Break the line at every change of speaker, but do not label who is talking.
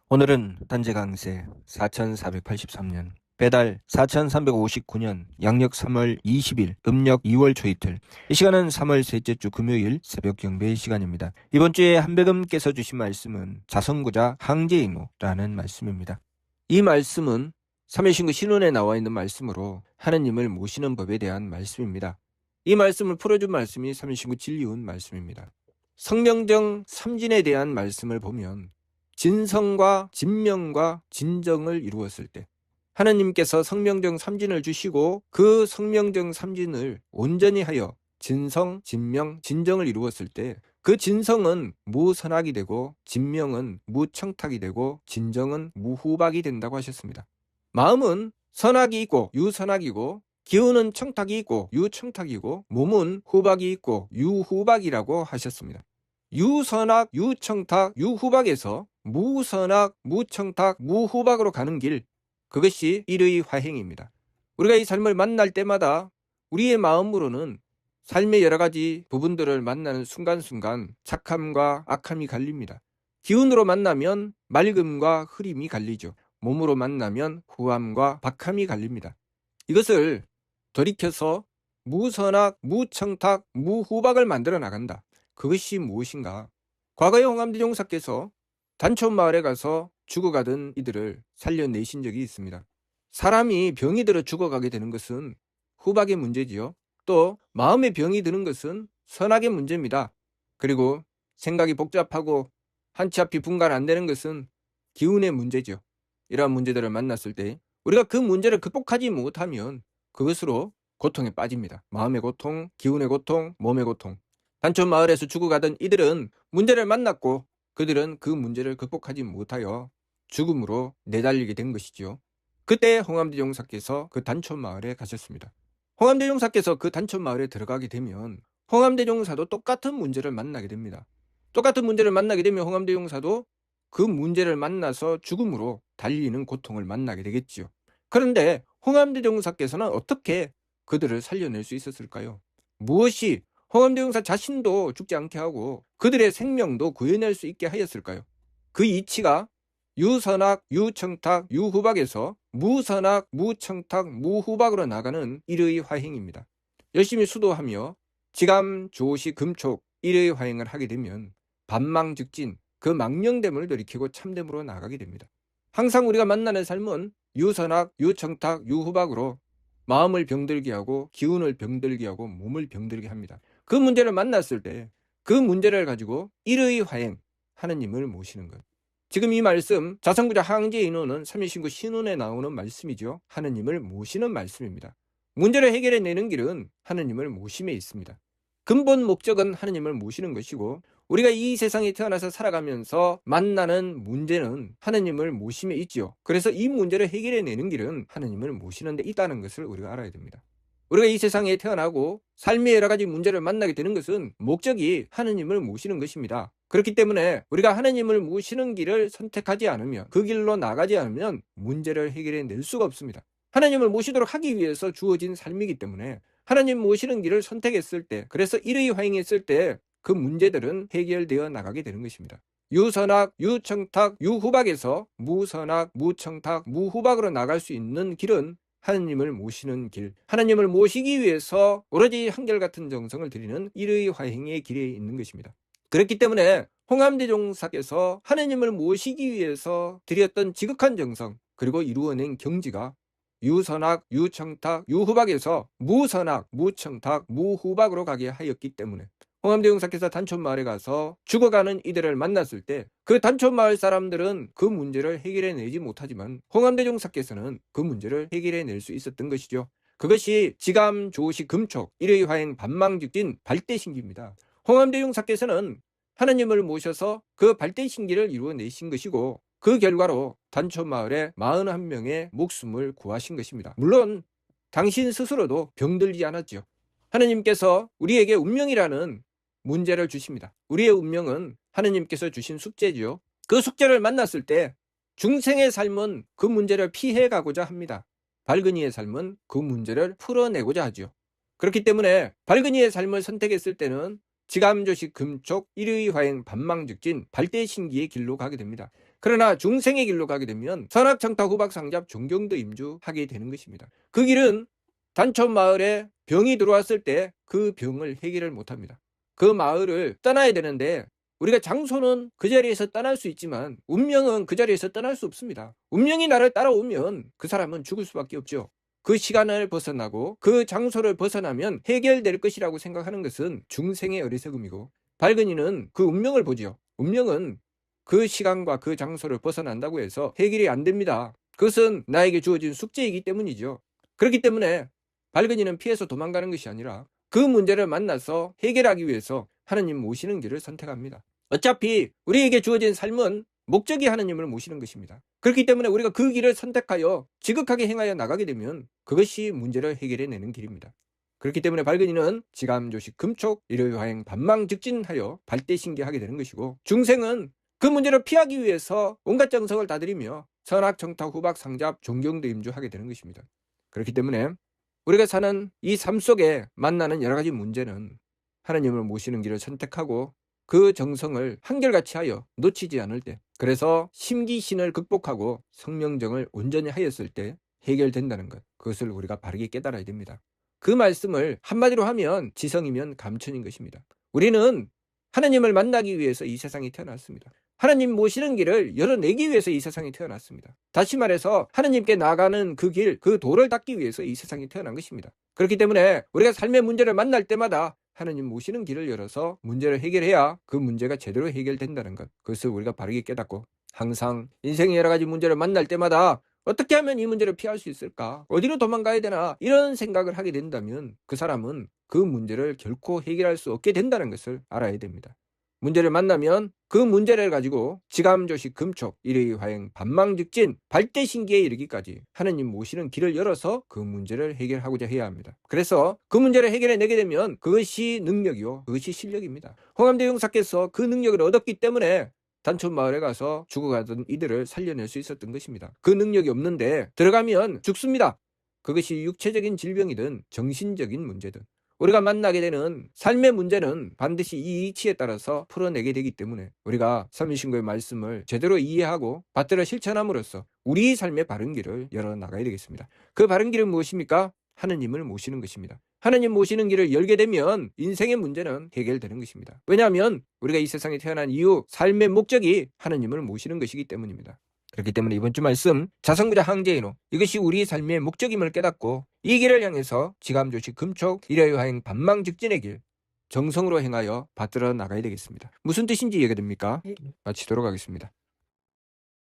오늘은 단제 강세 4483년 배달 4359년 양력 3월 20일 음력 2월 초이틀. 이 시간은 3월 셋째 주 금요일 새벽 경배의 시간입니다. 이번 주에 한백음께서 주신 말씀은 자성구자 항제인호라는 말씀입니다. 이 말씀은 삼일신구 신론에 나와 있는 말씀으로 하느님을 모시는 법에 대한 말씀입니다. 이 말씀을 풀어준 말씀이 삼일신구 진리운 말씀입니다. 성명정 삼진에 대한 말씀을 보면 진성과 진명과 진정을 이루었을 때 하느님께서 성명정 삼진을 주시고 그 성명정 삼진을 온전히 하여 진성, 진명, 진정을 이루었을 때 그 진성은 무선악이 되고 진명은 무청탁이 되고 진정은 무후박이 된다고 하셨습니다. 마음은 선악이 있고 유선악이고 기운은 청탁이 있고 유청탁이고 몸은 후박이 있고 유후박이라고 하셨습니다. 유선악, 유청탁, 유후박에서 무선악, 무청탁, 무후박으로 가는 길, 그것이 일의 화행입니다. 우리가 이 삶을 만날 때마다 우리의 마음으로는 삶의 여러 가지 부분들을 만나는 순간순간 착함과 악함이 갈립니다. 기운으로 만나면 맑음과 흐림이 갈리죠. 몸으로 만나면 후함과 박함이 갈립니다. 이것을 돌이켜서 무선악, 무청탁, 무후박을 만들어 나간다. 그것이 무엇인가? 과거에 홍암대종사께서 단촌마을에 가서 죽어가던 이들을 살려내신 적이 있습니다. 사람이 병이 들어 죽어가게 되는 것은 후박의 문제지요. 또 마음의 병이 드는 것은 선악의 문제입니다. 그리고 생각이 복잡하고 한치 앞이 분간 안 되는 것은 기운의 문제죠. 이러한 문제들을 만났을 때 우리가 그 문제를 극복하지 못하면 그것으로 고통에 빠집니다. 마음의 고통, 기운의 고통, 몸의 고통. 단촌 마을에서 죽어가던 이들은 문제를 만났고 그들은 그 문제를 극복하지 못하여 죽음으로 내달리게 된 것이죠. 그때 홍암대종사께서 그 단촌 마을에 가셨습니다. 홍암대종사께서 그 단촌 마을에 들어가게 되면 홍암대종사도 똑같은 문제를 만나게 됩니다. 똑같은 문제를 만나게 되면 홍암대종사도 그 문제를 만나서 죽음으로 달리는 고통을 만나게 되겠지요. 그런데 홍암대종사께서는 어떻게 그들을 살려낼 수 있었을까요? 무엇이 홍암대종사 자신도 죽지 않게 하고 그들의 생명도 구해낼 수 있게 하였을까요? 그 이치가 유선악, 유청탁, 유후박에서 무선악, 무청탁, 무후박으로 나가는 일의 화행입니다. 열심히 수도하며 지감, 조시, 금촉 일의 화행을 하게 되면 반망즉진, 그 망령됨을 돌이키고 참됨으로 나가게 됩니다. 항상 우리가 만나는 삶은 유선악, 유청탁, 유후박으로 마음을 병들게 하고 기운을 병들게 하고 몸을 병들게 합니다. 그 문제를 만났을 때 그 문제를 가지고 일의 화행, 하느님을 모시는 것. 지금 이 말씀 자성구자 항제인호는 삼일신구 신론에 나오는 말씀이죠. 하느님을 모시는 말씀입니다. 문제를 해결해내는 길은 하느님을 모심에 있습니다. 근본 목적은 하느님을 모시는 것이고 우리가 이 세상에 태어나서 살아가면서 만나는 문제는 하느님을 모심에 있지요. 그래서 이 문제를 해결해내는 길은 하느님을 모시는 데 있다는 것을 우리가 알아야 됩니다. 우리가 이 세상에 태어나고 삶의 여러 가지 문제를 만나게 되는 것은 목적이 하느님을 모시는 것입니다. 그렇기 때문에 우리가 하느님을 모시는 길을 선택하지 않으면, 그 길로 나가지 않으면 문제를 해결해낼 수가 없습니다. 하나님을 모시도록 하기 위해서 주어진 삶이기 때문에 하나님 모시는 길을 선택했을 때, 그래서 일의 화행했을 때 그 문제들은 해결되어 나가게 되는 것입니다. 유선악, 유청탁, 유후박에서 무선악, 무청탁, 무후박으로 나갈 수 있는 길은 하나님을 모시는 길, 하나님을 모시기 위해서 오로지 한결같은 정성을 드리는 일의 화행의 길에 있는 것입니다. 그렇기 때문에 홍암대종사께서 하나님을 모시기 위해서 드렸던 지극한 정성, 그리고 이루어낸 경지가 유선악, 유청탁, 유후박에서 무선악, 무청탁, 무후박으로 가게 하였기 때문에 홍암대종사께서 단촌마을에 가서 죽어가는 이들을 만났을 때 그 단촌마을 사람들은 그 문제를 해결해내지 못하지만 홍암대종사께서는 그 문제를 해결해낼 수 있었던 것이죠. 그것이 지감, 조시, 금촉, 일의 화행, 반망즉진, 발대신기입니다. 홍암대종사께서는 하나님을 모셔서 그 발대신기를 이루어내신 것이고 그 결과로 단촌마을에 41명의 목숨을 구하신 것입니다. 물론 당신 스스로도 병들지 않았죠. 하나님께서 우리에게 운명이라는 문제를 주십니다. 우리의 운명은 하나님께서 주신 숙제지요. 그 숙제를 만났을 때 중생의 삶은 그 문제를 피해가고자 합니다. 발근이의 삶은 그 문제를 풀어내고자 하죠. 그렇기 때문에 발근이의 삶을 선택했을 때는 지감조시 금촉 일의 화행 반망즉진 발대신기의 길로 가게 됩니다. 그러나 중생의 길로 가게 되면 선악청탁 후박상잡 존경도 임주하게 되는 것입니다. 그 길은 단촌마을에 병이 들어왔을 때 그 병을 해결을 못합니다. 그 마을을 떠나야 되는데 우리가 장소는 그 자리에서 떠날 수 있지만 운명은 그 자리에서 떠날 수 없습니다. 운명이 나를 따라오면 그 사람은 죽을 수밖에 없죠. 그 시간을 벗어나고 그 장소를 벗어나면 해결될 것이라고 생각하는 것은 중생의 어리석음이고, 밝은 이는 그 운명을 보지요. 운명은 그 시간과 그 장소를 벗어난다고 해서 해결이 안 됩니다. 그것은 나에게 주어진 숙제이기 때문이죠. 그렇기 때문에 밝은 이는 피해서 도망가는 것이 아니라 그 문제를 만나서 해결하기 위해서 하느님 모시는 길을 선택합니다. 어차피 우리에게 주어진 삶은 목적이 하느님을 모시는 것입니다. 그렇기 때문에 우리가 그 길을 선택하여 지극하게 행하여 나가게 되면 그것이 문제를 해결해내는 길입니다. 그렇기 때문에 밝은 이는 지감조식 금촉 일요일화행 반망즉진하여 발대신기하게 되는 것이고, 중생은 그 문제를 피하기 위해서 온갖 정성을 다들이며 선악청탁 후박상잡 존경도 임주하게 되는 것입니다. 그렇기 때문에 우리가 사는 이 삶 속에 만나는 여러 가지 문제는 하나님을 모시는 길을 선택하고 그 정성을 한결같이 하여 놓치지 않을 때, 그래서 심기신을 극복하고 성명정을 온전히 하였을 때 해결된다는 것, 그것을 우리가 바르게 깨달아야 됩니다. 그 말씀을 한마디로 하면 지성이면 감천인 것입니다. 우리는 하나님을 만나기 위해서 이 세상에 태어났습니다. 하나님 모시는 길을 열어내기 위해서 이 세상에 태어났습니다. 다시 말해서 하나님께 나가는 그 길, 그 도를 닦기 위해서 이 세상에 태어난 것입니다. 그렇기 때문에 우리가 삶의 문제를 만날 때마다 하나님 모시는 길을 열어서 문제를 해결해야 그 문제가 제대로 해결된다는 것, 그것을 우리가 바르게 깨닫고 항상 인생의 여러 가지 문제를 만날 때마다 어떻게 하면 이 문제를 피할 수 있을까? 어디로 도망가야 되나? 이런 생각을 하게 된다면 그 사람은 그 문제를 결코 해결할 수 없게 된다는 것을 알아야 됩니다. 문제를 만나면 그 문제를 가지고 지감조식 금촉 일요일화행 반망즉진 발대신기에 이르기까지 하느님 모시는 길을 열어서 그 문제를 해결하고자 해야 합니다. 그래서 그 문제를 해결해내게 되면 그것이 능력이요, 그것이 실력입니다. 홍암대 용사께서 그 능력을 얻었기 때문에 단촌마을에 가서 죽어가던 이들을 살려낼 수 있었던 것입니다. 그 능력이 없는데 들어가면 죽습니다. 그것이 육체적인 질병이든 정신적인 문제든 우리가 만나게 되는 삶의 문제는 반드시 이 이치에 따라서 풀어내게 되기 때문에 우리가 삼위신고의 말씀을 제대로 이해하고 받들어 실천함으로써 우리 삶의 바른 길을 열어나가야 되겠습니다. 그 바른 길은 무엇입니까? 하느님을 모시는 것입니다. 하느님 모시는 길을 열게 되면 인생의 문제는 해결되는 것입니다. 왜냐하면 우리가 이 세상에 태어난 이유, 삶의 목적이 하느님을 모시는 것이기 때문입니다. 그렇기 때문에 이번 주 말씀 자성부자 항제인호, 이것이 우리 삶의 목적임을 깨닫고 이 길을 향해서 지감조식 금촉 일요일화행 반망즉진의 길 정성으로 행하여 받들어 나가야 되겠습니다. 무슨 뜻인지 이해가 됩니까? 마치도록 하겠습니다.